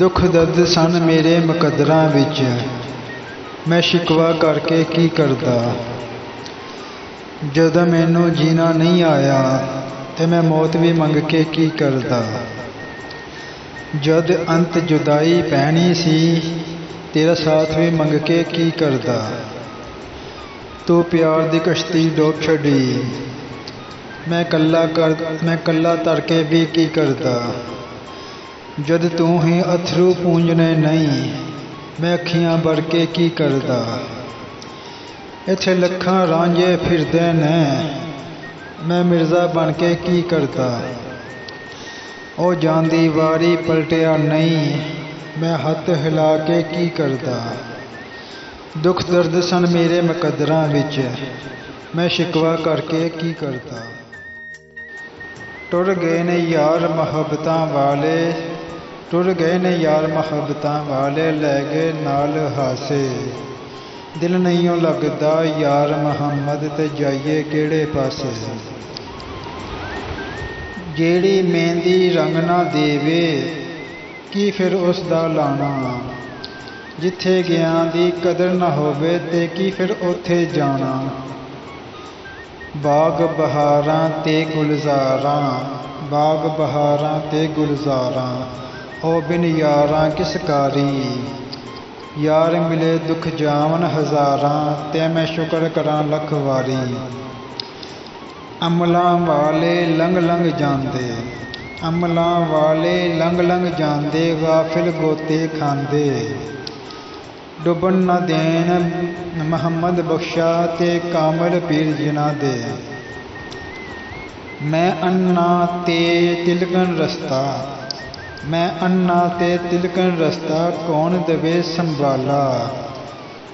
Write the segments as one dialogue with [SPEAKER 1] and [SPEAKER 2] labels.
[SPEAKER 1] दुख दर्द सन मेरे मुकद्दरां विच, मैं शिकवा करके की करदा। जदों मैनू जीना नहीं आया ते मैं मौत भी मंग के की करदा। जद अंत जुदाई पैनी सी, तेरा साथ भी मंग के की करदा। तू प्यार दी कश्ती डोब छड़ी, मैं कल्ला तर के भी की करदा। जद तू ही अथरू पूंजने नहीं, मैं अखियां भर के की करदा। इत्थे लखां रांझे फिरदे ने, मैं मिर्जा बन के की करदा। ओ जांदी वारी पलटिया नहीं, मैं हथ हिला के की करदा। दुख दर्द सन मेरे मुकद्दरां विच, मैं शिकवा करके की करदा। टुर गए ने यार मुहब्बतां वाले, टुर गए ने यार मुहब्बतां वाले, लै गए नाल हासे। दिल नहीं लगदा यार मुहम्मद, ते जाइए केड़े पासे। जेड़ी मेहंदी रंग ना देवे, की फिर उस दा लाना। जिथे गया दी कदर ना होवे, ते की फिर उथे जाना। बाग बहारां ते गुलजारां, बाग बहारां ते गुलजारां, ओ बिन यारां किस कारी। यार मिले दुख जावन हज़ारां, ते मैं शुक्र करां लख वारी। अमलां वाले लंघ लंघ जांदे, अमलां वाले लंघ लंघ जांदे, गाफिल गोते खांदे। डुबन न देन मुहम्मद बख्शा, ते कामल पीर जिन्हां दे। मैं अन्ना ते तिलकन रस्ता, मैं अन्ना ते तिलकन रस्ता, कौन दवे संभाला।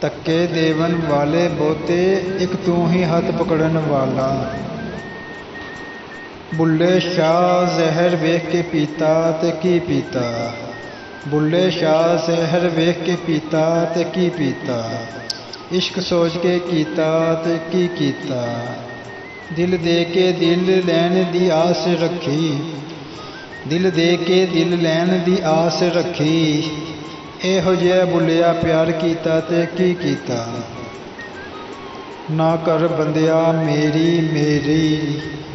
[SPEAKER 1] धक्के देवन वाले बहुते, एक तू ही हाथ पकड़न वाला। बुल्ले शाह जहर वेख के पीता, ते की पीता। बुल्ले शाह जहर वेख के पीता, ते की पीता। इश्क सोच के कीता, ते की कीता। दिल दे के दिल लैन दी आस रखी, दिल दे के दिल लैन दी आस रखी। इहो जिहा बुलिया प्यार कीता, ते की कीता। ना कर बंदिया मेरी मेरी,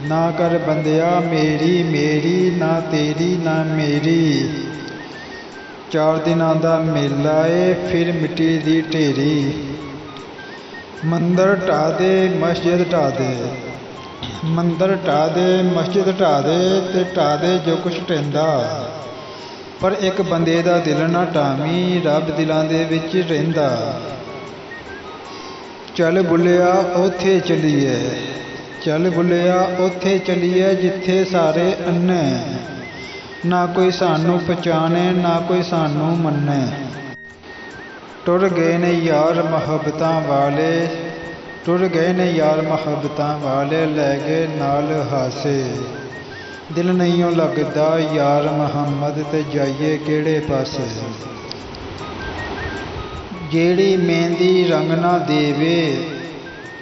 [SPEAKER 1] ना कर बंदिया मेरी मेरी, ना तेरी ना मेरी। 4 दिनां दा मेला ए, फिर मिट्टी दी ढेरी। मंदिर ढा दे मस्जिद ढा दे, मंदिर ढा दे मस्जिद ढा दे, ते ढा दे जो कुछ ढहिंदा। पर एक बंदे दा दिल ना ढावीं, रब दिलां दे विच रहिंदा। चल बुलिया ओथे चलीए, चल बुलिया ओथे चलीए, जिथे सारे अन्ने। ना कोई सानू पहचाने, ना कोई सानू मन्ने। टुर गए ने यार मुहब्बतां वाले, टुर गए ने यार मुहब्बतां वाले, लै गए नाल हासे। दिल नहीं लगदा यार मुहम्मद, ते जाइए केड़े पासे। जेड़ी मेहंदी रंग ना देवे,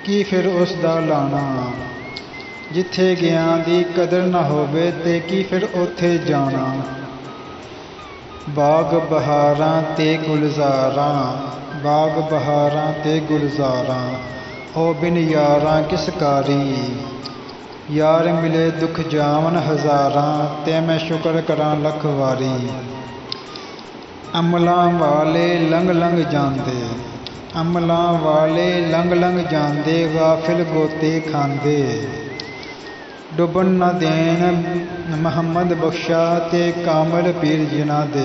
[SPEAKER 1] की फिर उस दा लाना। जिथे गया दी कदर ना होवे, ते की फिर उथे जाना। बाग बहारां ते गुलजारां, बाग बहारां ते गुलजारां, ओ बिन यारां किस कारी। यार मिले दुख जावन हज़ारां, ते मैं शुक्र करां लख वारी। अमलां वाले लंघ लंघ जांदे, अमलां वाले लंघ लंघ जांदे, गाफिल गोते खांदे। डुबन न देन मुहम्मद बख्शा, ते कामल पीर जिन्हां दे।